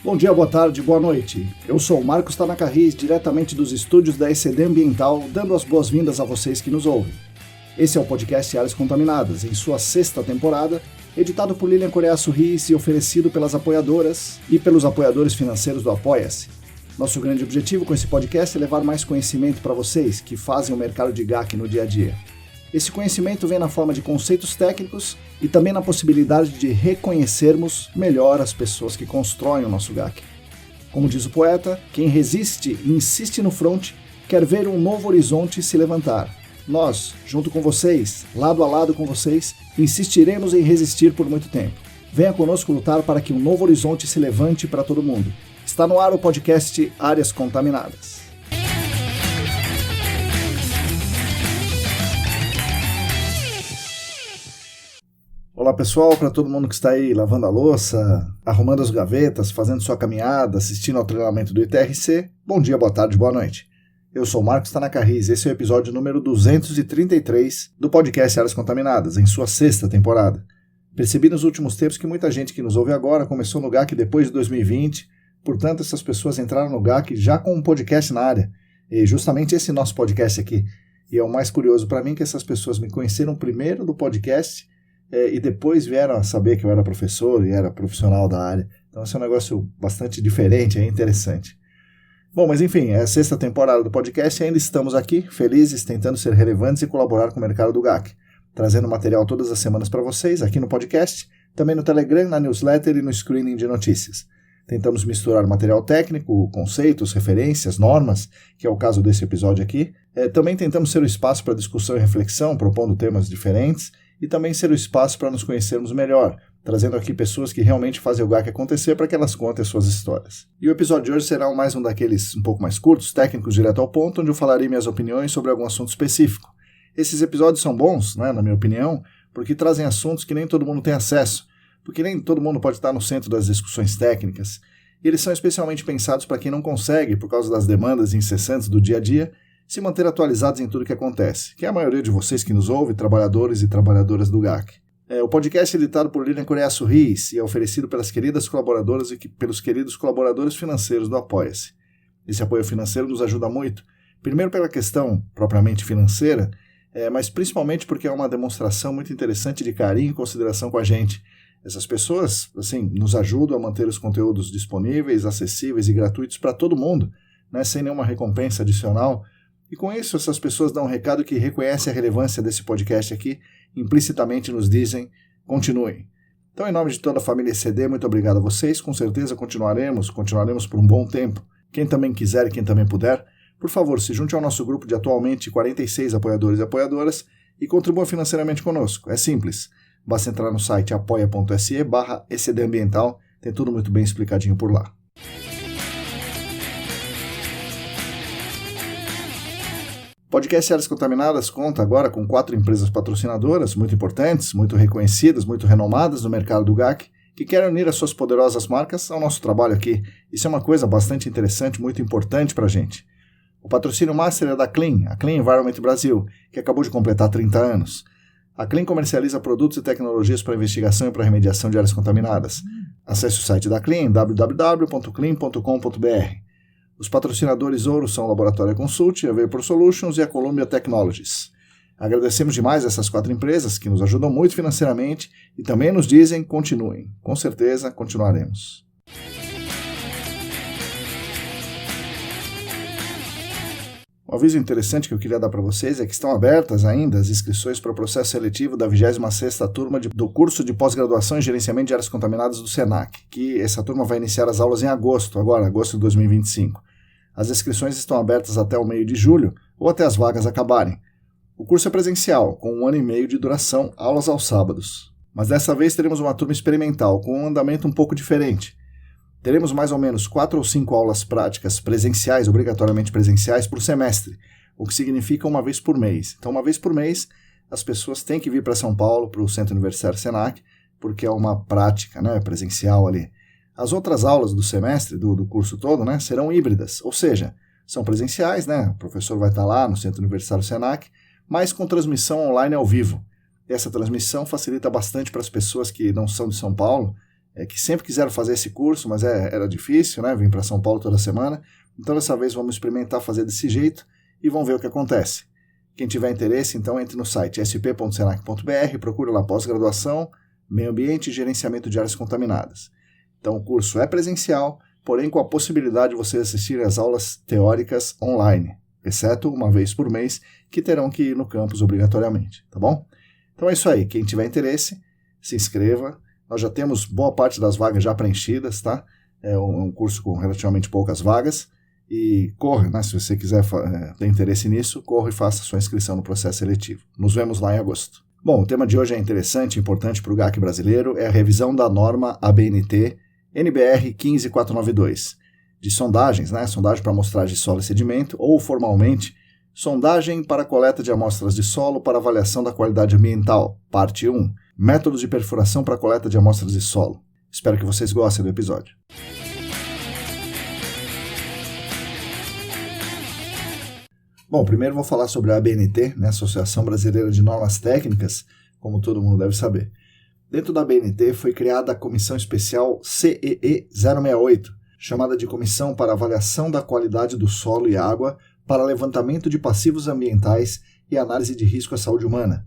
Bom dia, boa tarde, boa noite. Eu sou o Marcos Tanaka-Riz, diretamente dos estúdios da ECD Ambiental, dando as boas-vindas a vocês que nos ouvem. Esse é o podcast Áreas Contaminadas, em sua 6ª temporada, editado por Lilian Coreaço Riz e oferecido pelas apoiadoras e pelos apoiadores financeiros do Apoia-se. Nosso grande objetivo com esse podcast é levar mais conhecimento para vocês que fazem o mercado de GAC no dia a dia. Esse conhecimento vem na forma de conceitos técnicos e também na possibilidade de reconhecermos melhor as pessoas que constroem o nosso GAC. Como diz o poeta, quem resiste e insiste no fronte quer ver um novo horizonte se levantar. Nós, junto com vocês, lado a lado com vocês, insistiremos em resistir por muito tempo. Venha conosco lutar para que um novo horizonte se levante para todo mundo. Está no ar o podcast Áreas Contaminadas. Olá pessoal, para todo mundo que está aí lavando a louça, arrumando as gavetas, fazendo sua caminhada, assistindo ao treinamento do ITRC, bom dia, boa tarde, boa noite. Eu sou o Marcos Tanaka-Riz, esse é o episódio número 233 do podcast Áreas Contaminadas, em sua 6ª temporada. Percebi nos últimos tempos que muita gente que nos ouve agora começou no GAC depois de 2020, portanto essas pessoas entraram no GAC já com um podcast na área, e justamente esse nosso podcast aqui. E é o mais curioso para mim que essas pessoas me conheceram primeiro do podcast e depois vieram a saber que eu era professor e era profissional da área. Então esse é um negócio bastante diferente, é interessante. Bom, mas enfim, é a 6ª temporada do podcast e ainda estamos aqui, felizes, tentando ser relevantes e colaborar com o mercado do GAC, trazendo material todas as semanas para vocês, aqui no podcast, também no Telegram, na newsletter e no screening de notícias. Tentamos misturar material técnico, conceitos, referências, normas, que é o caso desse episódio aqui. Também tentamos ser o espaço para discussão e reflexão, propondo temas diferentes, e também ser o espaço para nos conhecermos melhor, trazendo aqui pessoas que realmente fazem o GAC acontecer para que elas contem as suas histórias. E o episódio de hoje será mais um daqueles um pouco mais curtos, técnicos, direto ao ponto, onde eu falarei minhas opiniões sobre algum assunto específico. Esses episódios são bons, na minha opinião, porque trazem assuntos que nem todo mundo tem acesso, porque nem todo mundo pode estar no centro das discussões técnicas, e eles são especialmente pensados para quem não consegue, por causa das demandas incessantes do dia a dia, se manter atualizados em tudo o que acontece, que é a maioria de vocês que nos ouve, trabalhadores e trabalhadoras do GAC. O podcast é editado por Lilian Coreaço Riz e é oferecido pelas queridas colaboradoras e pelos queridos colaboradores financeiros do Apoia-se. Esse apoio financeiro nos ajuda muito, primeiro pela questão propriamente financeira, mas principalmente porque é uma demonstração muito interessante de carinho e consideração com a gente. Essas pessoas, nos ajudam a manter os conteúdos disponíveis, acessíveis e gratuitos para todo mundo, sem nenhuma recompensa adicional. E com isso, essas pessoas dão um recado que reconhece a relevância desse podcast aqui, implicitamente nos dizem, continuem. Então, em nome de toda a família ECD, muito obrigado a vocês, com certeza continuaremos por um bom tempo. Quem também quiser e quem também puder, por favor, se junte ao nosso grupo de atualmente 46 apoiadores e apoiadoras e contribua financeiramente conosco. É simples, basta entrar no site apoia.se/ECDambiental, tem tudo muito bem explicadinho por lá. O podcast Áreas Contaminadas conta agora com 4 empresas patrocinadoras muito importantes, muito reconhecidas, muito renomadas no mercado do GAC, que querem unir as suas poderosas marcas ao nosso trabalho aqui. Isso é uma coisa bastante interessante, muito importante para a gente. O patrocínio master é da Clean, a Clean Environment Brasil, que acabou de completar 30 anos. A Clean comercializa produtos e tecnologias para investigação e para remediação de áreas contaminadas. Acesse o site da Clean, www.clean.com.br. Os patrocinadores ouro são o Laboratório Consult, a Vapor Solutions e a Columbia Technologies. Agradecemos demais essas 4 empresas que nos ajudam muito financeiramente e também nos dizem continuem. Com certeza continuaremos. Um aviso interessante que eu queria dar para vocês é que estão abertas ainda as inscrições para o processo seletivo da 26ª turma do curso de pós-graduação em gerenciamento de áreas contaminadas do SENAC, que essa turma vai iniciar as aulas em agosto de 2025. As inscrições estão abertas até o meio de julho ou até as vagas acabarem. O curso é presencial, com 1 ano e meio de duração, aulas aos sábados. Mas dessa vez teremos uma turma experimental, com um andamento um pouco diferente. Teremos mais ou menos 4 ou 5 aulas práticas presenciais, obrigatoriamente presenciais, por semestre, o que significa uma vez por mês. Então, uma vez por mês, as pessoas têm que vir para São Paulo, para o Centro Universitário SENAC, porque é uma prática presencial ali. As outras aulas do semestre, do curso todo, serão híbridas, ou seja, são presenciais, o professor vai estar lá no Centro Universitário SENAC, mas com transmissão online ao vivo. Essa transmissão facilita bastante para as pessoas que não são de São Paulo que sempre quiseram fazer esse curso, mas era difícil, né? Vim para São Paulo toda semana. Então dessa vez vamos experimentar fazer desse jeito e vamos ver o que acontece. Quem tiver interesse, então entre no site sp.senac.br, procura lá pós-graduação, meio ambiente e gerenciamento de áreas contaminadas. Então o curso é presencial, porém com a possibilidade de você assistir às aulas teóricas online, exceto uma vez por mês, que terão que ir no campus obrigatoriamente, tá bom? Então é isso aí, quem tiver interesse, se inscreva. Nós já temos boa parte das vagas já preenchidas, tá? É um curso com relativamente poucas vagas. E corre, né? Se você quiser ter interesse nisso, corre e faça sua inscrição no processo seletivo. Nos vemos lá em agosto. Bom, o tema de hoje é interessante e importante para o GAC brasileiro, é a revisão da norma ABNT NBR 15492, de sondagens, né? Sondagem para amostragem de solo e sedimento, ou formalmente, sondagem para coleta de amostras de solo para avaliação da qualidade ambiental, parte 1, métodos de perfuração para coleta de amostras de solo. Espero que vocês gostem do episódio. Bom, primeiro vou falar sobre a ABNT, né, Associação Brasileira de Normas Técnicas, como todo mundo deve saber. Dentro da ABNT foi criada a Comissão Especial CEE 068, chamada de Comissão para Avaliação da Qualidade do Solo e Água para Levantamento de Passivos Ambientais e Análise de Risco à Saúde Humana.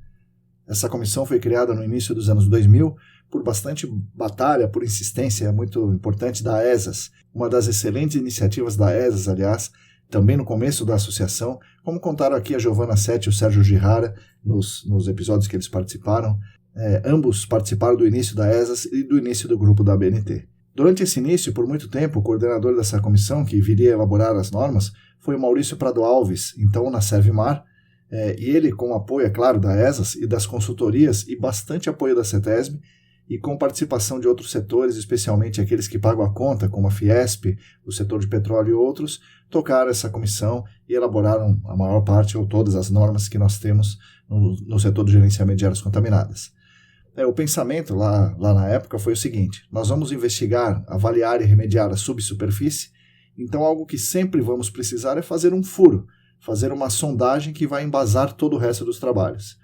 Essa comissão foi criada no início dos anos 2000 por bastante batalha, por insistência muito importante da ESAS, uma das excelentes iniciativas da ESAS, aliás, também no começo da associação, como contaram aqui a Giovana Sete e o Sérgio Girara nos episódios que eles participaram. Ambos participaram do início da ESAS e do início do grupo da ABNT. Durante esse início, por muito tempo, o coordenador dessa comissão, que viria a elaborar as normas, foi o Maurício Prado Alves, então na Servimar, e ele, com o apoio, é claro, da ESAS e das consultorias e bastante apoio da CETESB, e com participação de outros setores, especialmente aqueles que pagam a conta, como a Fiesp, o setor de petróleo e outros, tocaram essa comissão e elaboraram a maior parte ou todas as normas que nós temos no setor do gerenciamento de áreas contaminadas. O pensamento lá na época foi o seguinte: nós vamos investigar, avaliar e remediar a subsuperfície, então algo que sempre vamos precisar é fazer um furo, fazer uma sondagem que vai embasar todo o resto dos trabalhos.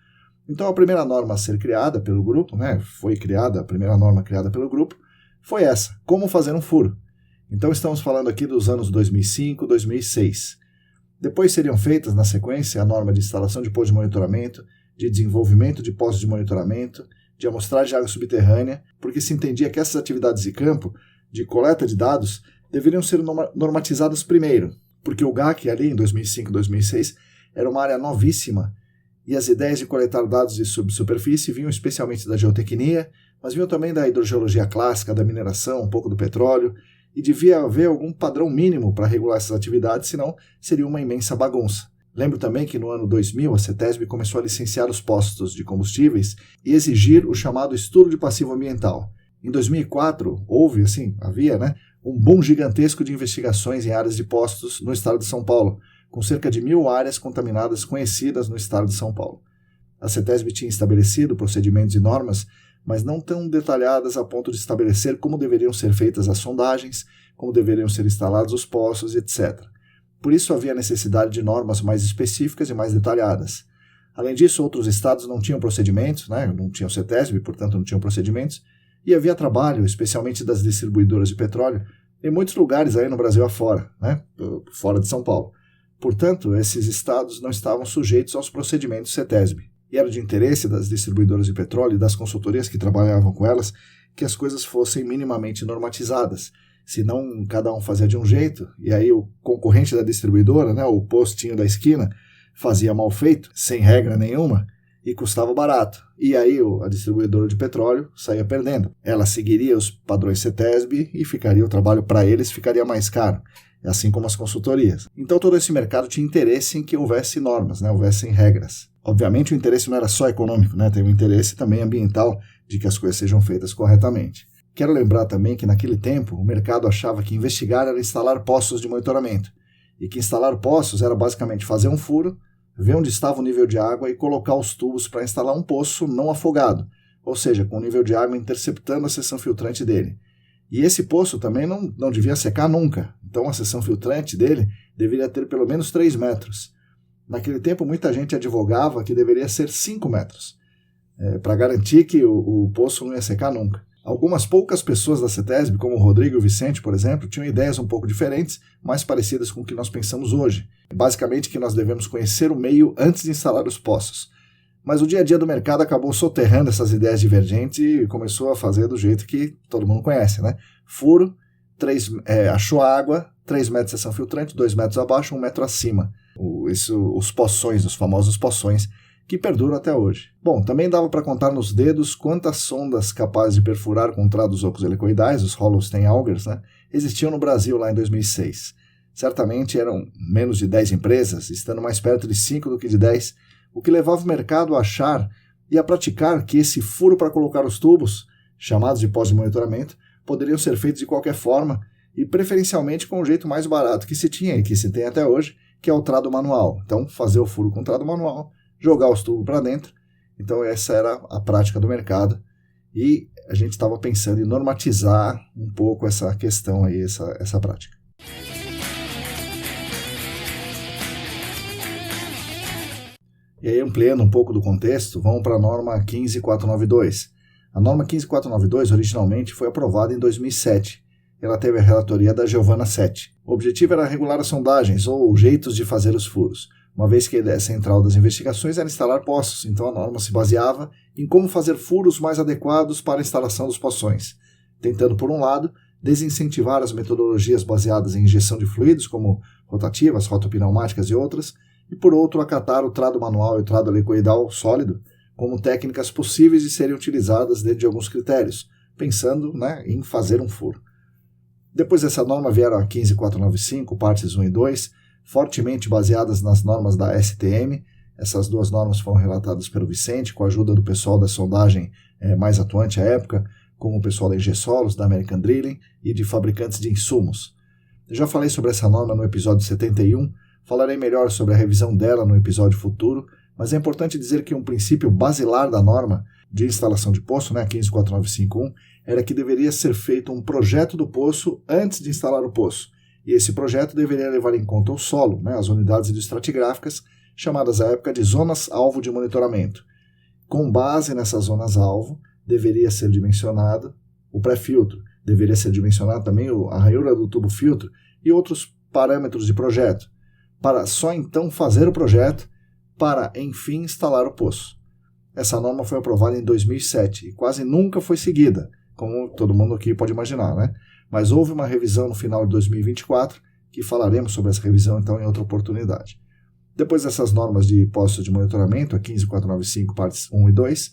Então a primeira norma a ser criada pelo grupo, a primeira norma criada pelo grupo, foi essa: como fazer um furo. Então estamos falando aqui dos anos 2005, 2006. Depois seriam feitas, na sequência, a norma de instalação de posto de monitoramento, de desenvolvimento de postos de monitoramento, de amostragem de água subterrânea, porque se entendia que essas atividades de campo, de coleta de dados, deveriam ser normatizadas primeiro, porque o GAC ali em 2005, 2006 era uma área novíssima e as ideias de coletar dados de subsuperfície vinham especialmente da geotecnia, mas vinham também da hidrogeologia clássica, da mineração, um pouco do petróleo, e devia haver algum padrão mínimo para regular essas atividades, senão seria uma imensa bagunça. Lembro também que no ano 2000 a CETESB começou a licenciar os postos de combustíveis e exigir o chamado estudo de passivo ambiental. Em 2004 havia um boom gigantesco de investigações em áreas de postos no estado de São Paulo, com cerca de 1.000 áreas contaminadas conhecidas no estado de São Paulo. A CETESB tinha estabelecido procedimentos e normas, mas não tão detalhadas a ponto de estabelecer como deveriam ser feitas as sondagens, como deveriam ser instalados os postos, etc. Por isso havia necessidade de normas mais específicas e mais detalhadas. Além disso, outros estados não tinham procedimentos, não tinham CETESB, portanto não tinham procedimentos, e havia trabalho, especialmente das distribuidoras de petróleo, em muitos lugares aí no Brasil afora, fora de São Paulo. Portanto, esses estados não estavam sujeitos aos procedimentos CETESB. E era de interesse das distribuidoras de petróleo e das consultorias que trabalhavam com elas que as coisas fossem minimamente normatizadas. Senão, cada um fazia de um jeito, e aí o concorrente da distribuidora, o postinho da esquina, fazia mal feito, sem regra nenhuma, e custava barato. E aí a distribuidora de petróleo saía perdendo. Ela seguiria os padrões CETESB e o trabalho para eles ficaria mais caro, assim como as consultorias. Então todo esse mercado tinha interesse em que houvesse normas, houvessem regras. Obviamente o interesse não era só econômico, tem um interesse também ambiental de que as coisas sejam feitas corretamente. Quero lembrar também que naquele tempo o mercado achava que investigar era instalar postos de monitoramento, e que instalar postos era basicamente fazer um furo, ver onde estava o nível de água e colocar os tubos para instalar um poço não afogado, ou seja, com o nível de água interceptando a seção filtrante dele. E esse poço também não devia secar nunca, então a seção filtrante dele deveria ter pelo menos 3 metros. Naquele tempo muita gente advogava que deveria ser 5 metros, para garantir que o poço não ia secar nunca. Algumas poucas pessoas da CETESB, como o Rodrigo e o Vicente, por exemplo, tinham ideias um pouco diferentes, mais parecidas com o que nós pensamos hoje. Basicamente que nós devemos conhecer o meio antes de instalar os poços. Mas o dia a dia do mercado acabou soterrando essas ideias divergentes e começou a fazer do jeito que todo mundo conhece, né? Furo, achou a água, 3 metros de seção filtrante, 2 metros abaixo, 1 metro acima. Os poções, os famosos poções, que perduram até hoje. Bom, também dava para contar nos dedos quantas sondas capazes de perfurar com trados ocos helicoidais, os Hollow-Stain Augers, né, existiam no Brasil lá em 2006. Certamente eram menos de 10 empresas, estando mais perto de 5 do que de 10, o que levava o mercado a achar e a praticar que esse furo para colocar os tubos, chamados de pós de monitoramento, poderiam ser feitos de qualquer forma e preferencialmente com o jeito mais barato que se tinha e que se tem até hoje, que é o trado manual. Então, fazer o furo com trado manual, jogar os tubos para dentro. Então essa era a prática do mercado e a gente estava pensando em normatizar um pouco essa questão aí, essa prática. E aí, ampliando um pouco do contexto, vamos para a norma 15492. A norma 15492 originalmente foi aprovada em 2007. Ela teve a relatoria da Giovanna Setti. O objetivo era regular as sondagens ou jeitos de fazer os furos, uma vez que a ideia central das investigações era instalar poços, então a norma se baseava em como fazer furos mais adequados para a instalação dos poções, tentando, por um lado, desincentivar as metodologias baseadas em injeção de fluidos, como rotativas, rotopneumáticas e outras, e, por outro, acatar o trado manual e o trado helicoidal sólido como técnicas possíveis de serem utilizadas dentro de alguns critérios, pensando, em fazer um furo. Depois dessa norma vieram a 15495, partes 1 e 2, fortemente baseadas nas normas da STM. Essas duas normas foram relatadas pelo Vicente, com a ajuda do pessoal da sondagem mais atuante à época, como o pessoal da Ingessolos, da American Drilling e de fabricantes de insumos. Eu já falei sobre essa norma no episódio 71, falarei melhor sobre a revisão dela no episódio futuro, mas é importante dizer que um princípio basilar da norma de instalação de poço, a 15495.1, era que deveria ser feito um projeto do poço antes de instalar o poço. E esse projeto deveria levar em conta o solo, as unidades hidroestratigráficas, chamadas à época de zonas-alvo de monitoramento. Com base nessas zonas-alvo, deveria ser dimensionado o pré-filtro, deveria ser dimensionado também a ranhura do tubo-filtro e outros parâmetros de projeto, para só então fazer o projeto para, enfim, instalar o poço. Essa norma foi aprovada em 2007 e quase nunca foi seguida, como todo mundo aqui pode imaginar, Mas houve uma revisão no final de 2024, que falaremos sobre essa revisão então em outra oportunidade. Depois dessas normas de poços de monitoramento, a 15495, partes 1 e 2,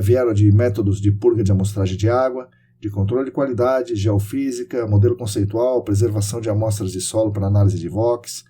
vieram de métodos de purga de amostragem de água, de controle de qualidade, geofísica, modelo conceitual, preservação de amostras de solo para análise de VOX,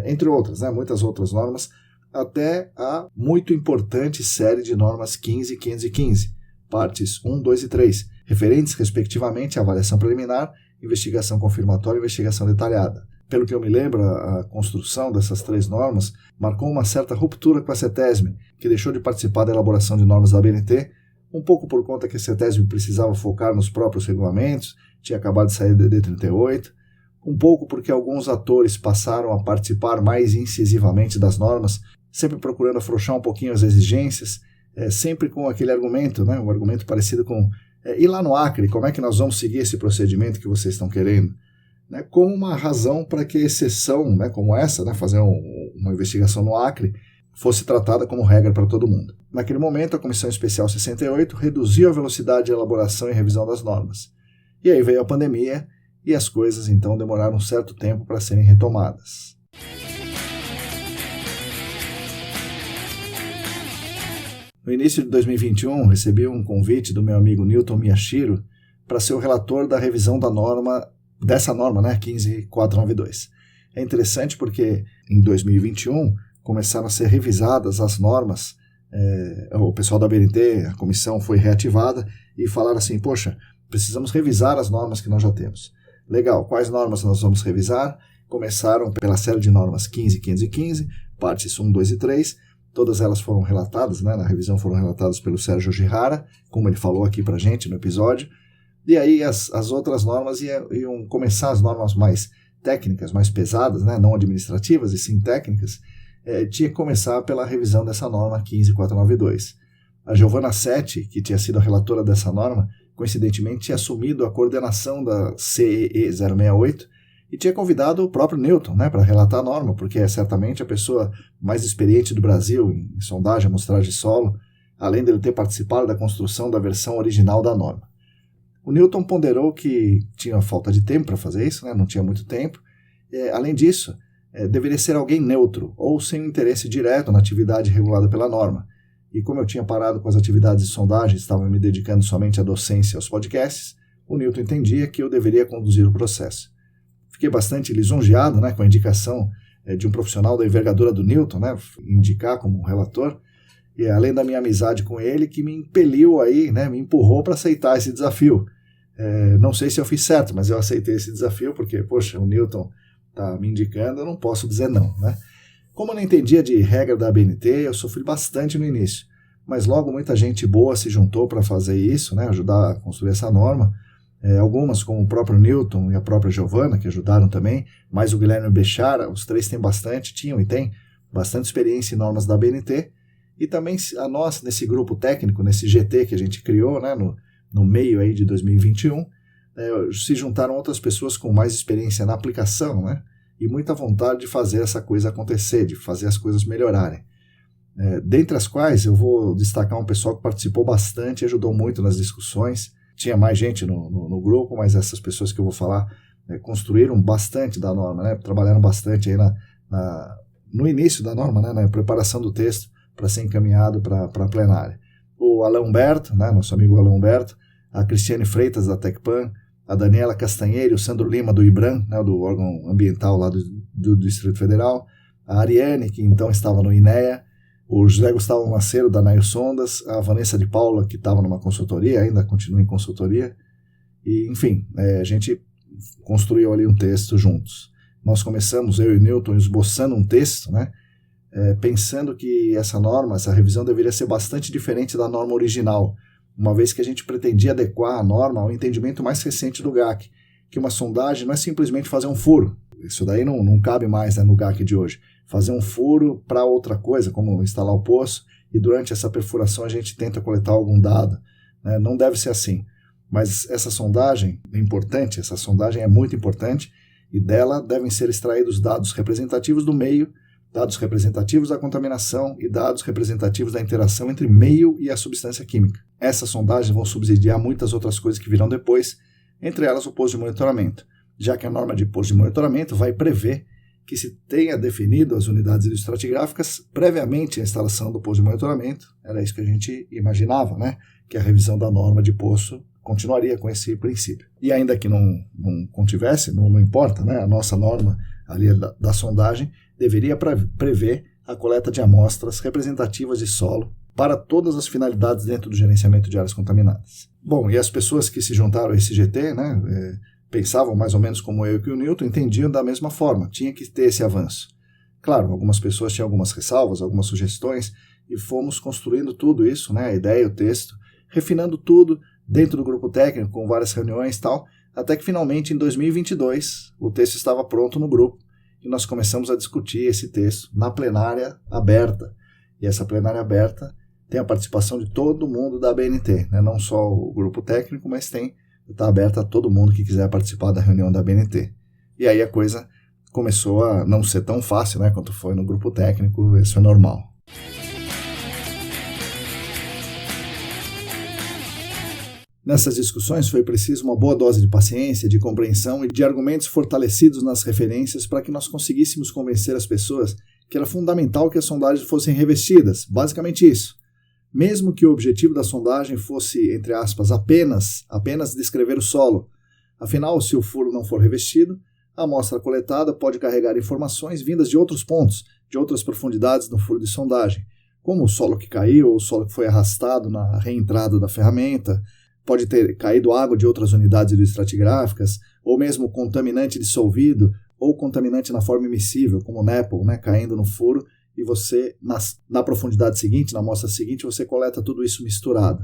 entre outras, muitas outras normas, até a muito importante série de normas 15 e 515, partes 1, 2 e 3, referentes, respectivamente, à avaliação preliminar, investigação confirmatória e investigação detalhada. Pelo que eu me lembro, a construção dessas 3 normas marcou uma certa ruptura com a CETESB, que deixou de participar da elaboração de normas da ABNT, um pouco por conta que a CETESB precisava focar nos próprios regulamentos, tinha acabado de sair do DD38, um pouco porque alguns atores passaram a participar mais incisivamente das normas, sempre procurando afrouxar um pouquinho as exigências, sempre com aquele argumento, um argumento parecido com e lá no Acre, como é que nós vamos seguir esse procedimento que vocês estão querendo? Como uma razão para que a exceção como essa, fazer uma investigação no Acre, fosse tratada como regra para todo mundo. Naquele momento, a Comissão Especial 68 reduziu a velocidade de elaboração e revisão das normas. E aí veio a pandemia e as coisas então demoraram um certo tempo para serem retomadas. No início de 2021, recebi um convite do meu amigo Newton Miyashiro para ser o relator da revisão dessa norma, 15492. É interessante porque em 2021 começaram a ser revisadas as normas, o pessoal da BNT, a comissão foi reativada e falaram assim, poxa, precisamos revisar as normas que nós já temos. Legal, quais normas nós vamos revisar? Começaram pela série de normas 15, 515, partes 1, 2 e 3, todas elas foram relatadas, na revisão foram relatadas pelo Sérgio Gihara, como ele falou aqui pra gente no episódio, e aí as outras normas iam começar, as normas mais técnicas, mais pesadas, não administrativas e sim técnicas, tinha que começar pela revisão dessa norma 15492. A Giovanna Setti, que tinha sido a relatora dessa norma, coincidentemente tinha assumido a coordenação da CEE 068 e tinha convidado o próprio Newton, né, para relatar a norma, porque é certamente a pessoa mais experiente do Brasil em sondagem, amostragem de solo, além dele ter participado da construção da versão original da norma. O Newton ponderou que tinha falta de tempo para fazer isso, né, não tinha muito tempo. Além disso, deveria ser alguém neutro ou sem interesse direto na atividade regulada pela norma. E como eu tinha parado com as atividades de sondagem e estava me dedicando somente à docência e aos podcasts, o Newton entendia que eu deveria conduzir o processo. Fiquei bastante lisonjeado, né, com a indicação de um profissional da envergadura do Newton, né, indicar como relator, e além da minha amizade com ele, que me impeliu aí, né, me empurrou para aceitar esse desafio. Não sei se eu fiz certo, mas eu aceitei esse desafio porque, poxa, o Newton está me indicando, eu não posso dizer não, né? Como eu não entendia de regra da ABNT, eu sofri bastante no início, mas logo muita gente boa se juntou para fazer isso, né, ajudar a construir essa norma. Algumas, como o próprio Newton e a própria Giovana, que ajudaram também, mais o Guilherme Bechara, os três tinham e têm bastante experiência em normas da ABNT, e também a nós, nesse grupo técnico, nesse GT que a gente criou, né, no meio aí de 2021, se juntaram outras pessoas com mais experiência na aplicação, né, e muita vontade de fazer essa coisa acontecer, de fazer as coisas melhorarem. Dentre as quais eu vou destacar um pessoal que participou bastante e ajudou muito nas discussões. Tinha mais gente no grupo, mas essas pessoas que eu vou falar construíram bastante da norma, né, trabalharam bastante aí no início da norma, né, na preparação do texto para ser encaminhado para a plenária. O Alain Humberto, né, nosso amigo Alain Humberto, a Cristiane Freitas da Tecpan, a Daniela Castanheira, o Sandro Lima do IBRAM, né, do órgão ambiental lá do Distrito Federal, a Ariane, que então estava no INEA, o José Gustavo Maceiro da Naio Sondas, a Vanessa de Paula, que estava numa consultoria, ainda continua em consultoria, e enfim, a gente construiu ali um texto juntos. Nós começamos, eu e o Newton, esboçando um texto, né, pensando que essa norma, essa revisão deveria ser bastante diferente da norma original, uma vez que a gente pretendia adequar a norma ao entendimento mais recente do GAC, que uma sondagem não é simplesmente fazer um furo. Isso daí não cabe mais, né, no GAC de hoje. Fazer um furo para outra coisa, como instalar o poço, e durante essa perfuração a gente tenta coletar algum dado. Né? Não deve ser assim. Mas essa sondagem é importante, essa sondagem é muito importante, e dela devem ser extraídos dados representativos do meio, dados representativos da contaminação e dados representativos da interação entre meio e a substância química. Essas sondagens vão subsidiar muitas outras coisas que virão depois, entre elas o posto de monitoramento, já que a norma de posto de monitoramento vai prever que se tenha definido as unidades estratigráficas previamente à instalação do posto de monitoramento. Era isso que a gente imaginava, né? Que a revisão da norma de poço continuaria com esse princípio. E ainda que não contivesse, não importa, né? A nossa norma ali da sondagem deveria prever a coleta de amostras representativas de solo para todas as finalidades dentro do gerenciamento de áreas contaminadas. Bom, e as pessoas que se juntaram a esse GT, né, pensavam mais ou menos como eu e o Newton, entendiam da mesma forma, tinha que ter esse avanço. Claro, algumas pessoas tinham algumas ressalvas, algumas sugestões, e fomos construindo tudo isso, né, a ideia, o texto, refinando tudo dentro do grupo técnico, com várias reuniões e tal, até que finalmente em 2022 o texto estava pronto no grupo, e nós começamos a discutir esse texto na plenária aberta. E essa plenária aberta tem a participação de todo mundo da ABNT, né? Não só o grupo técnico, mas está aberta a todo mundo que quiser participar da reunião da ABNT. E aí a coisa começou a não ser tão fácil, né, quanto foi no grupo técnico, isso é normal. Nessas discussões foi preciso uma boa dose de paciência, de compreensão e de argumentos fortalecidos nas referências para que nós conseguíssemos convencer as pessoas que era fundamental que as sondagens fossem revestidas, basicamente isso. Mesmo que o objetivo da sondagem fosse, entre aspas, apenas descrever o solo. Afinal, se o furo não for revestido, a amostra coletada pode carregar informações vindas de outros pontos, de outras profundidades no furo de sondagem, como o solo que caiu ou o solo que foi arrastado na reentrada da ferramenta. Pode ter caído água de outras unidades hidroestratigráficas, ou mesmo contaminante dissolvido, ou contaminante na forma immiscível, como o NEPL, né, caindo no furo, e você, na profundidade seguinte, na amostra seguinte, você coleta tudo isso misturado.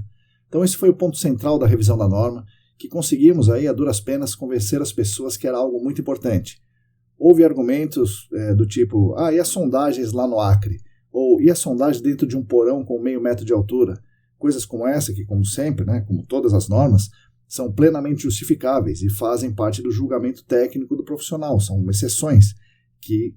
Então esse foi o ponto central da revisão da norma, que conseguimos aí, a duras penas, convencer as pessoas que era algo muito importante. Houve argumentos do tipo, e as sondagens lá no Acre? Ou, e a sondagem dentro de um porão com 0,5 metro de altura? Coisas como essa, que como sempre, né, como todas as normas, são plenamente justificáveis e fazem parte do julgamento técnico do profissional. São exceções que,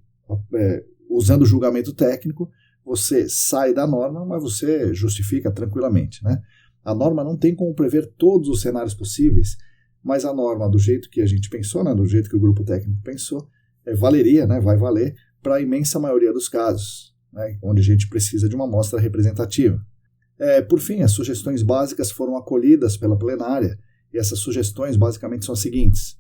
usando o julgamento técnico, você sai da norma, mas você justifica tranquilamente, né? A norma não tem como prever todos os cenários possíveis, mas a norma, do jeito que a gente pensou, né, do jeito que o grupo técnico pensou, valeria, né, vai valer para a imensa maioria dos casos, né, onde a gente precisa de uma amostra representativa. Por fim, as sugestões básicas foram acolhidas pela plenária, e essas sugestões basicamente são as seguintes.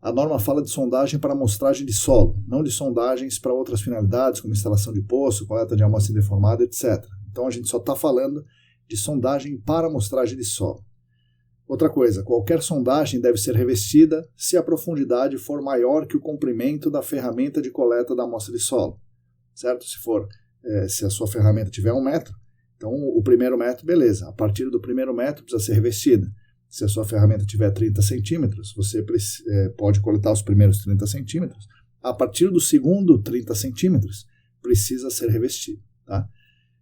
A norma fala de sondagem para amostragem de solo, não de sondagens para outras finalidades, como instalação de poço, coleta de amostra indeformada, etc. Então a gente só está falando de sondagem para amostragem de solo. Outra coisa, qualquer sondagem deve ser revestida se a profundidade for maior que o comprimento da ferramenta de coleta da amostra de solo. Certo? Se a sua ferramenta tiver 1 metro, então o primeiro metro, beleza. A partir do primeiro metro precisa ser revestida. Se a sua ferramenta tiver 30 centímetros, você pode coletar os primeiros 30 centímetros. A partir do segundo 30 centímetros, precisa ser revestido. Tá?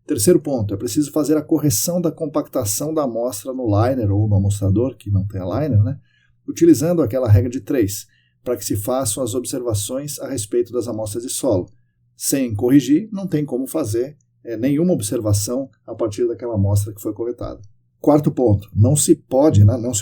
Terceiro ponto, é preciso fazer a correção da compactação da amostra no liner ou no amostrador, que não tem liner, né? Utilizando aquela regra de 3, para que se façam as observações a respeito das amostras de solo. Sem corrigir, não tem como fazer nenhuma observação a partir daquela amostra que foi coletada. Quarto ponto, não se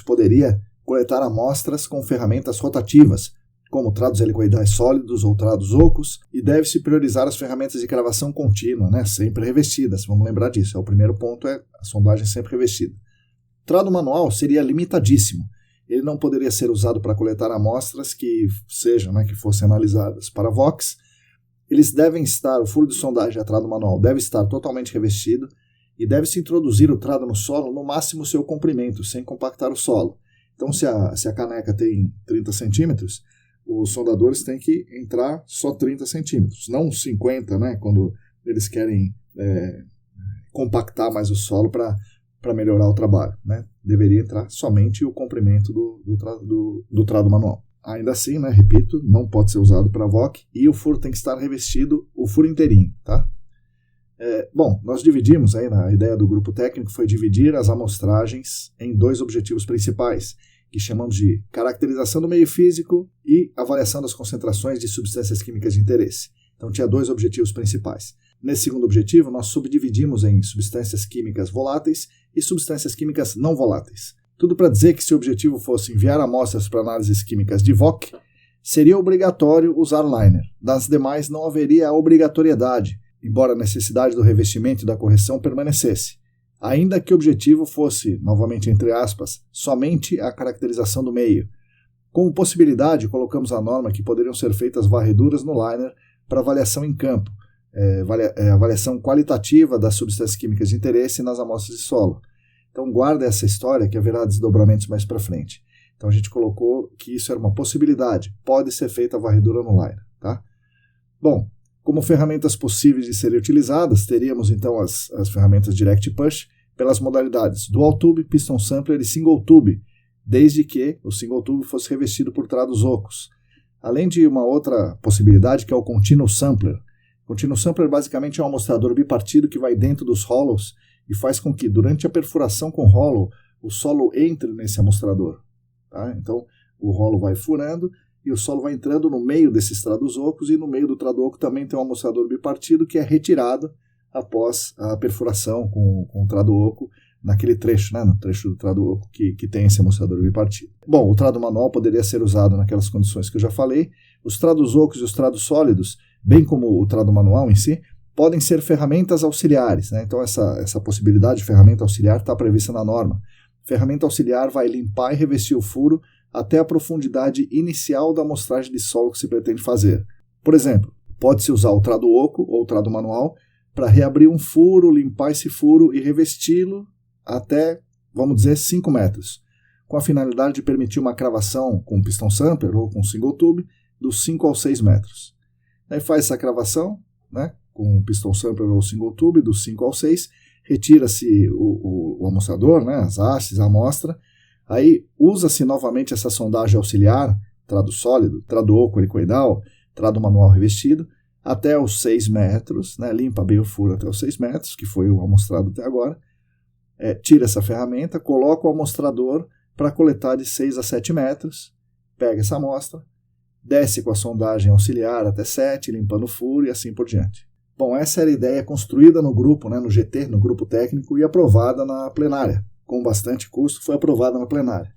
poderia coletar amostras com ferramentas rotativas, como trados helicoidais sólidos ou trados ocos, e deve-se priorizar as ferramentas de cravação contínua, né, sempre revestidas. Vamos lembrar disso. O primeiro ponto é a sondagem sempre revestida. Trado manual seria limitadíssimo. Ele não poderia ser usado para coletar amostras que fossem analisadas para VOX. O furo de sondagem a trado manual deve estar totalmente revestido e deve-se introduzir o trado no solo no máximo seu comprimento, sem compactar o solo. Então, se a caneca tem 30 centímetros, os soldadores têm que entrar só 30 centímetros, não 50, né, quando eles querem compactar mais o solo para melhorar o trabalho. Né? Deveria entrar somente o comprimento do trado manual. Ainda assim, né, repito, não pode ser usado para VOC e o furo tem que estar revestido, o furo inteirinho. Tá? Nós dividimos, a ideia do grupo técnico foi dividir as amostragens em 2 objetivos principais, que chamamos de caracterização do meio físico e avaliação das concentrações de substâncias químicas de interesse. Então tinha 2 objetivos principais. Nesse segundo objetivo, nós subdividimos em substâncias químicas voláteis e substâncias químicas não voláteis. Tudo para dizer que se o objetivo fosse enviar amostras para análises químicas de VOC, seria obrigatório usar liner. Das demais não haveria a obrigatoriedade, embora a necessidade do revestimento e da correção permanecesse. Ainda que o objetivo fosse, novamente entre aspas, somente a caracterização do meio. Como possibilidade, colocamos a norma que poderiam ser feitas varreduras no liner para avaliação em campo, avaliação qualitativa das substâncias químicas de interesse nas amostras de solo. Então guarda essa história que haverá desdobramentos mais para frente. Então a gente colocou que isso era uma possibilidade, pode ser feita a varredura no liner. Tá? Bom, como ferramentas possíveis de serem utilizadas, teríamos então as ferramentas Direct Push pelas modalidades Dual Tube, Piston Sampler e Single Tube, desde que o Single Tube fosse revestido por trados ocos. Além de uma outra possibilidade que é o Continuum Sampler. O Continuum Sampler basicamente é um amostrador bipartido que vai dentro dos hollows e faz com que durante a perfuração com hollow o solo entre nesse amostrador. Tá? Então o hollow vai furando e o solo vai entrando no meio desses trados ocos e no meio do trado oco também tem um amostrador bipartido que é retirado após a perfuração com o trado oco naquele trecho, né, no trecho do trado oco que tem esse amostrador bipartido. Bom, o trado manual poderia ser usado naquelas condições que eu já falei. Os trados ocos e os trados sólidos, bem como o trado manual em si, podem ser ferramentas auxiliares. Né? Então essa possibilidade de ferramenta auxiliar está prevista na norma. Ferramenta auxiliar vai limpar e revestir o furo até a profundidade inicial da amostragem de solo que se pretende fazer. Por exemplo, pode-se usar o trado oco ou o trado manual para reabrir um furo, limpar esse furo e revesti-lo até, vamos dizer, 5 metros, com a finalidade de permitir uma cravação com piston sampler ou com single tube dos 5 aos 6 metros. Aí faz essa cravação, né, com piston sampler ou single tube dos 5 aos 6, retira-se o amostrador, né, as hastes, a amostra, aí usa-se novamente essa sondagem auxiliar, trado sólido, trado oco helicoidal, trado manual revestido, até os 6 metros, né, limpa bem o furo até os 6 metros, que foi o amostrado até agora, tira essa ferramenta, coloca o amostrador para coletar de 6 a 7 metros, pega essa amostra, desce com a sondagem auxiliar até 7, limpando o furo e assim por diante. Bom, essa era a ideia construída no grupo, no GT, no grupo técnico, e aprovada na plenária. Com bastante custo, foi aprovada na plenária.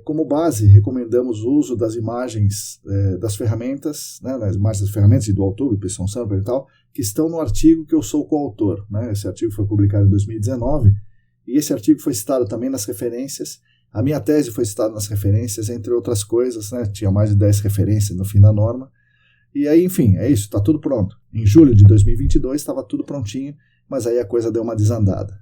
Como base, recomendamos o uso das imagens das ferramentas, das imagens das ferramentas e do autor, do Pearson Sampler e tal, que estão no artigo que eu sou coautor. Esse artigo foi publicado em 2019, e esse artigo foi citado também nas referências. A minha tese foi citada nas referências, entre outras coisas, tinha mais de 10 referências no fim da norma. E aí, enfim, é isso, está tudo pronto. Em julho de 2022 estava tudo prontinho, mas aí a coisa deu uma desandada.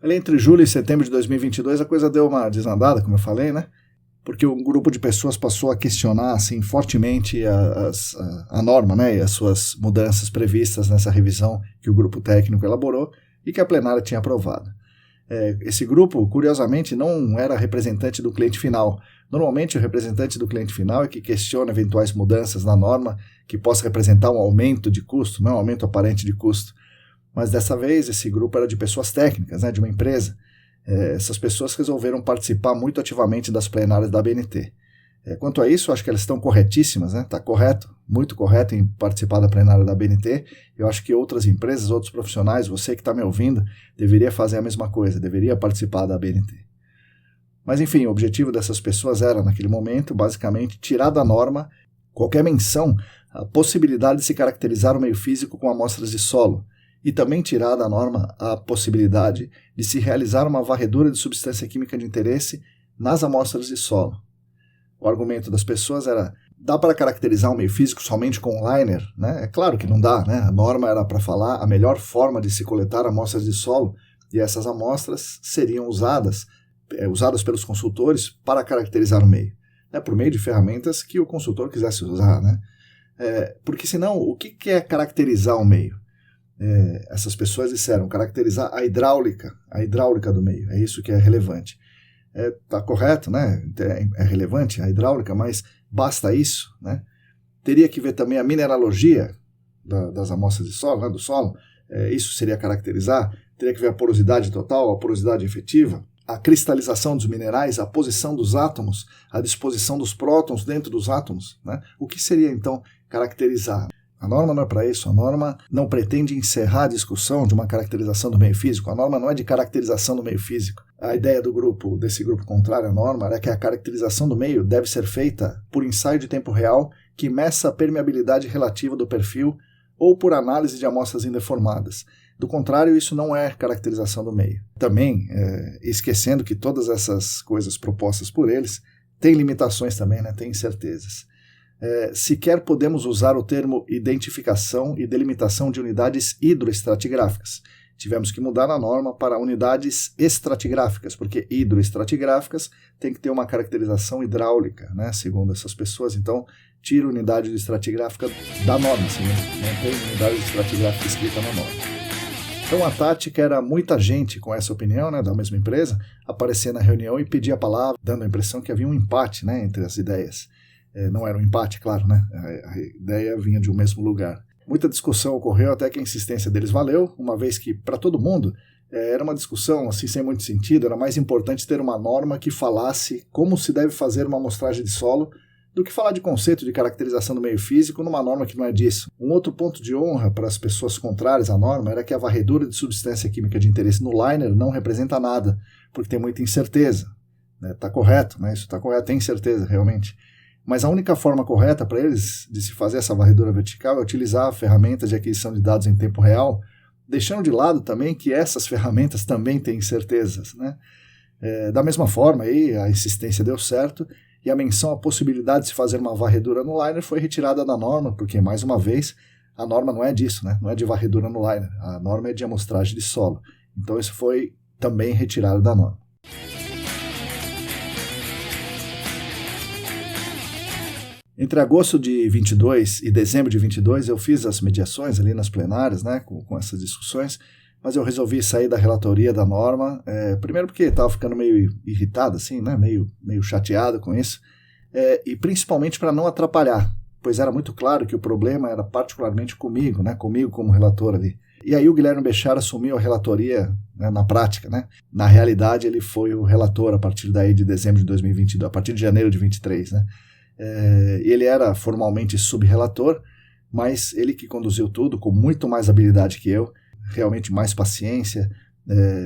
Ali entre julho e setembro de 2022 a coisa deu uma desandada, como eu falei, porque um grupo de pessoas passou a questionar assim, fortemente a norma, e as suas mudanças previstas nessa revisão que o grupo técnico elaborou e que a plenária tinha aprovado. Esse grupo, curiosamente, não era representante do cliente final. Normalmente o representante do cliente final é que questiona eventuais mudanças na norma que possa representar um aumento de custo, não um aumento aparente de custo. Mas dessa vez esse grupo era de pessoas técnicas, de uma empresa. Essas pessoas resolveram participar muito ativamente das plenárias da ABNT. Quanto a isso, acho que elas estão corretíssimas, está correto, muito correto em participar da plenária da ABNT. Eu acho que outras empresas, outros profissionais, você que está me ouvindo, deveria fazer a mesma coisa, deveria participar da ABNT. Mas enfim, o objetivo dessas pessoas era, naquele momento, basicamente, tirar da norma qualquer menção à possibilidade de se caracterizar o meio físico com amostras de solo, e também tirar da norma a possibilidade de se realizar uma varredura de substância química de interesse nas amostras de solo. O argumento das pessoas era: dá para caracterizar um meio físico somente com um liner? É claro que não dá, A norma era para falar a melhor forma de se coletar amostras de solo, e essas amostras seriam usadas pelos consultores para caracterizar o meio, por meio de ferramentas que o consultor quisesse usar, porque senão, o que é caracterizar o meio? Essas pessoas disseram caracterizar a hidráulica do meio, é isso que é relevante. Tá correto, é relevante a hidráulica, mas basta isso, Teria que ver também a mineralogia das amostras de solo, do solo, isso seria caracterizar. Teria que ver a porosidade total, a porosidade efetiva, a cristalização dos minerais, a posição dos átomos, a disposição dos prótons dentro dos átomos, O que seria então caracterizar? A norma não é para isso, a norma não pretende encerrar a discussão de uma caracterização do meio físico, a norma não é de caracterização do meio físico. A ideia desse grupo contrário à norma era que a caracterização do meio deve ser feita por ensaio de tempo real que meça a permeabilidade relativa do perfil ou por análise de amostras indeformadas. Do contrário, isso não é caracterização do meio. Também, esquecendo que todas essas coisas propostas por eles têm limitações também, têm incertezas. Sequer podemos usar o termo identificação e delimitação de unidades hidroestratigráficas. Tivemos que mudar a norma para unidades estratigráficas, porque hidroestratigráficas tem que ter uma caracterização hidráulica, segundo essas pessoas. Então, tira a unidade estratigráfica da norma, não tem unidade estratigráfica escrita na norma. Então, a tática era muita gente com essa opinião, da mesma empresa, aparecer na reunião e pedir a palavra, dando a impressão que havia um empate, entre as ideias. Não era um empate, claro, a ideia vinha de um mesmo lugar. Muita discussão ocorreu até que a insistência deles valeu, uma vez que, para todo mundo, era uma discussão assim, sem muito sentido. Era mais importante ter uma norma que falasse como se deve fazer uma amostragem de solo do que falar de conceito de caracterização do meio físico numa norma que não é disso. Um outro ponto de honra para as pessoas contrárias à norma era que a varredura de substância química de interesse no liner não representa nada, porque tem muita incerteza. Está correto, isso está correto, tem incerteza realmente. Mas a única forma correta para eles de se fazer essa varredura vertical é utilizar ferramentas de aquisição de dados em tempo real, deixando de lado também que essas ferramentas também têm incertezas. Da mesma forma, aí, a insistência deu certo e a menção à possibilidade de se fazer uma varredura no liner foi retirada da norma, porque, mais uma vez, a norma não é disso, não é de varredura no liner, a norma é de amostragem de solo. Então isso foi também retirado da norma. Entre agosto de 22 e dezembro de 22, eu fiz as mediações ali nas plenárias, com essas discussões, mas eu resolvi sair da relatoria da norma, primeiro porque estava ficando meio irritado, assim, meio chateado com isso, e principalmente para não atrapalhar, pois era muito claro que o problema era particularmente comigo, comigo como relator ali. E aí o Guilherme Béchar assumiu a relatoria, né, na prática, né? Na realidade, ele foi o relator a partir daí de dezembro de 2022, a partir de janeiro de 23, né? Ele era formalmente subrelator, mas ele que conduziu tudo com muito mais habilidade que eu, realmente mais paciência,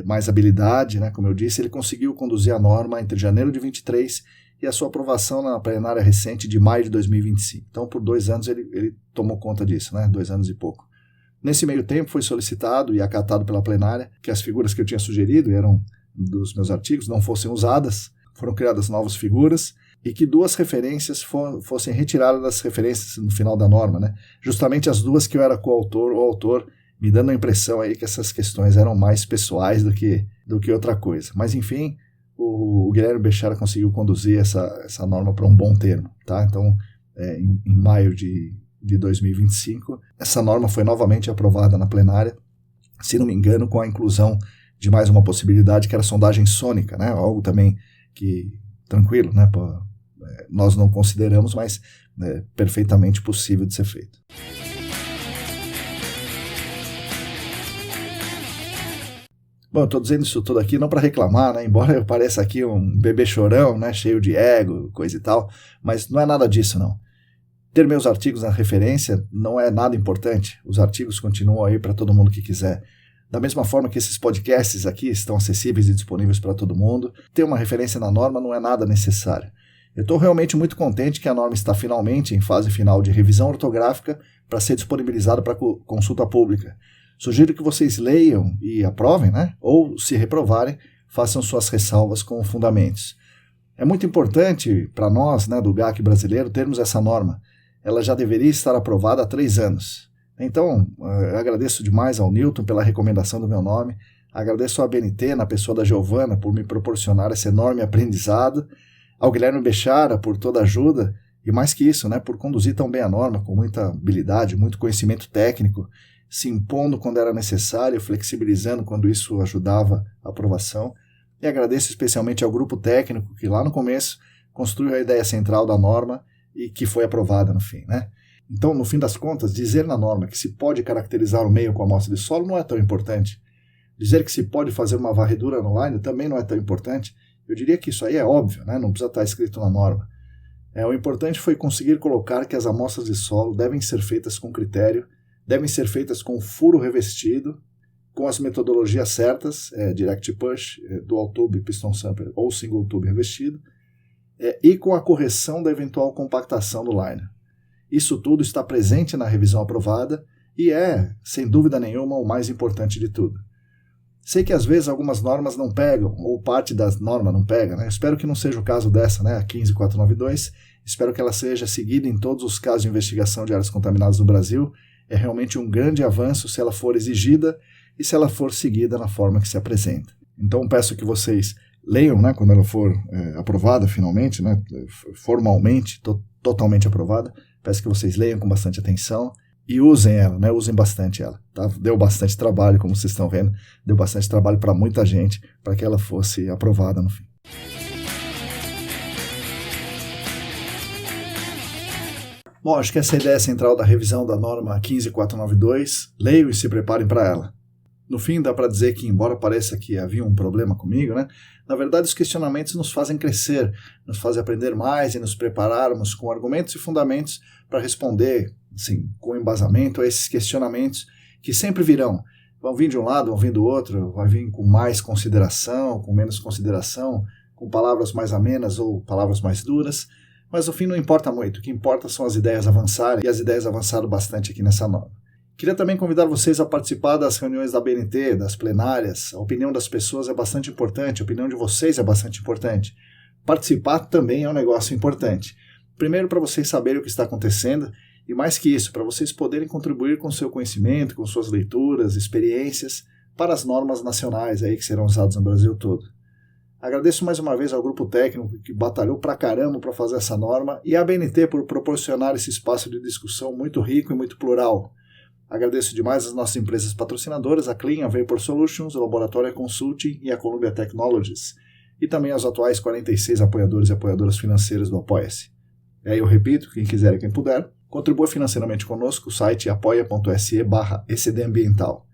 mais habilidade, né? Como eu disse, ele conseguiu conduzir a norma entre janeiro de 23 e a sua aprovação na plenária recente de maio de 2025. Então, por 2 anos ele tomou conta disso, né? 2 anos e pouco. Nesse meio tempo foi solicitado e acatado pela plenária que as figuras que eu tinha sugerido, eram dos meus artigos, não fossem usadas, foram criadas novas figuras e que 2 referências fossem retiradas das referências no final da norma, né? Justamente as 2 que eu era coautor ou autor, me dando a impressão aí que essas questões eram mais pessoais do que outra coisa. Mas, enfim, o Guilherme Béchar conseguiu conduzir essa norma para um bom termo, tá? Então, em maio de 2025, essa norma foi novamente aprovada na plenária, se não me engano, com a inclusão de mais uma possibilidade, que era a sondagem sônica, né? Algo também que, tranquilo, né? Nós não consideramos, mas perfeitamente possível de ser feito. Bom, eu estou dizendo isso tudo aqui não para reclamar, né? Embora eu pareça aqui um bebê chorão, né? Cheio de ego, coisa e tal, mas não é nada disso, não. Ter meus artigos na referência não é nada importante. Os artigos continuam aí para todo mundo que quiser. Da mesma forma que esses podcasts aqui estão acessíveis e disponíveis para todo mundo, ter uma referência na norma não é nada necessário. Eu estou realmente muito contente que a norma está finalmente em fase final de revisão ortográfica para ser disponibilizada para consulta pública. Sugiro que vocês leiam e aprovem, né? Ou, se reprovarem, façam suas ressalvas com fundamentos. É muito importante para nós, né, do GAC brasileiro, termos essa norma. Ela já deveria estar aprovada há 3 anos. Então, eu agradeço demais ao Newton pela recomendação do meu nome, agradeço à ABNT, na pessoa da Giovana, por me proporcionar esse enorme aprendizado, ao Guilherme Béchar por toda a ajuda, e mais que isso, né, por conduzir tão bem a norma, com muita habilidade, muito conhecimento técnico, se impondo quando era necessário, flexibilizando quando isso ajudava a aprovação. E agradeço especialmente ao grupo técnico que lá no começo construiu a ideia central da norma e que foi aprovada no fim, né? Então, no fim das contas, dizer na norma que se pode caracterizar o meio com amostra de solo não é tão importante. Dizer que se pode fazer uma varredura online também não é tão importante. Eu diria que isso aí é óbvio, né? Não precisa estar escrito na norma. O importante foi conseguir colocar que as amostras de solo devem ser feitas com critério, devem ser feitas com furo revestido, com as metodologias certas, Direct Push, Dual Tube, Piston Sampler ou Single Tube revestido, e com a correção da eventual compactação do liner. Isso tudo está presente na revisão aprovada e sem dúvida nenhuma, o mais importante de tudo. Sei que às vezes algumas normas não pegam, ou parte da norma não pega, né? Espero que não seja o caso dessa, né? A 15492. Espero que ela seja seguida em todos os casos de investigação de áreas contaminadas no Brasil. É realmente um grande avanço se ela for exigida e se ela for seguida na forma que se apresenta. Então peço que vocês leiam, né, quando ela for aprovada finalmente, né, formalmente, totalmente aprovada. Peço que vocês leiam com bastante atenção e usem ela, né, usem bastante ela. Tá? Deu bastante trabalho, como vocês estão vendo, deu bastante trabalho para muita gente para que ela fosse aprovada no fim. Bom, acho que essa é a ideia central da revisão da norma 15492. Leiam e se preparem para ela. No fim, dá para dizer que, embora pareça que havia um problema comigo, né, na verdade os questionamentos nos fazem crescer, nos fazem aprender mais e nos prepararmos com argumentos e fundamentos para responder, assim, com embasamento a esses questionamentos que sempre virão. Vão vir de um lado, vão vir do outro, vai vir com mais consideração, com menos consideração, com palavras mais amenas ou palavras mais duras. Mas no fim não importa muito, o que importa são as ideias avançarem, e as ideias avançaram bastante aqui nessa norma. Queria também convidar vocês a participar das reuniões da ABNT, das plenárias. A opinião das pessoas é bastante importante, a opinião de vocês é bastante importante. Participar também é um negócio importante. Primeiro, para vocês saberem o que está acontecendo, e mais que isso, para vocês poderem contribuir com o seu conhecimento, com suas leituras, experiências, para as normas nacionais aí que serão usadas no Brasil todo. Agradeço mais uma vez ao grupo técnico que batalhou pra caramba para fazer essa norma e à ABNT por proporcionar esse espaço de discussão muito rico e muito plural. Agradeço demais as nossas empresas patrocinadoras, a Clean, a Vapor Solutions, o Laboratória Consulting e a Columbia Technologies, e também aos atuais 46 apoiadores e apoiadoras financeiros do Apoia-se. E aí eu repito, quem quiser e quem puder, contribua financeiramente conosco, o site apoia.se/ECDambiental.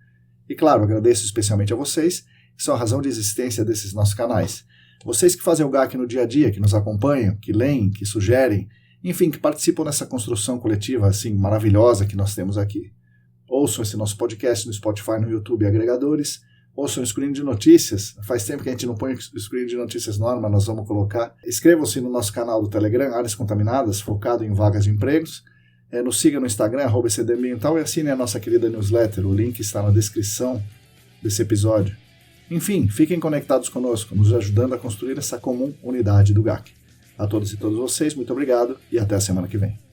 E claro, agradeço especialmente a vocês, que são a razão de existência desses nossos canais. Vocês que fazem o GAC no dia a dia, que nos acompanham, que leem, que sugerem, enfim, que participam dessa construção coletiva assim maravilhosa que nós temos aqui. Ouçam esse nosso podcast no Spotify, no YouTube e agregadores. Ouçam o Screen de Notícias. Faz tempo que a gente não põe o Screen de Notícias no ar, mas nós vamos colocar. Inscrevam-se no nosso canal do Telegram, Áreas Contaminadas, focado em vagas de empregos. Nos siga no Instagram, @cdambiental, e assine a nossa querida newsletter. O link está na descrição desse episódio. Enfim, fiquem conectados conosco, nos ajudando a construir essa comum unidade do GAC. A todos e todas vocês, muito obrigado e até a semana que vem.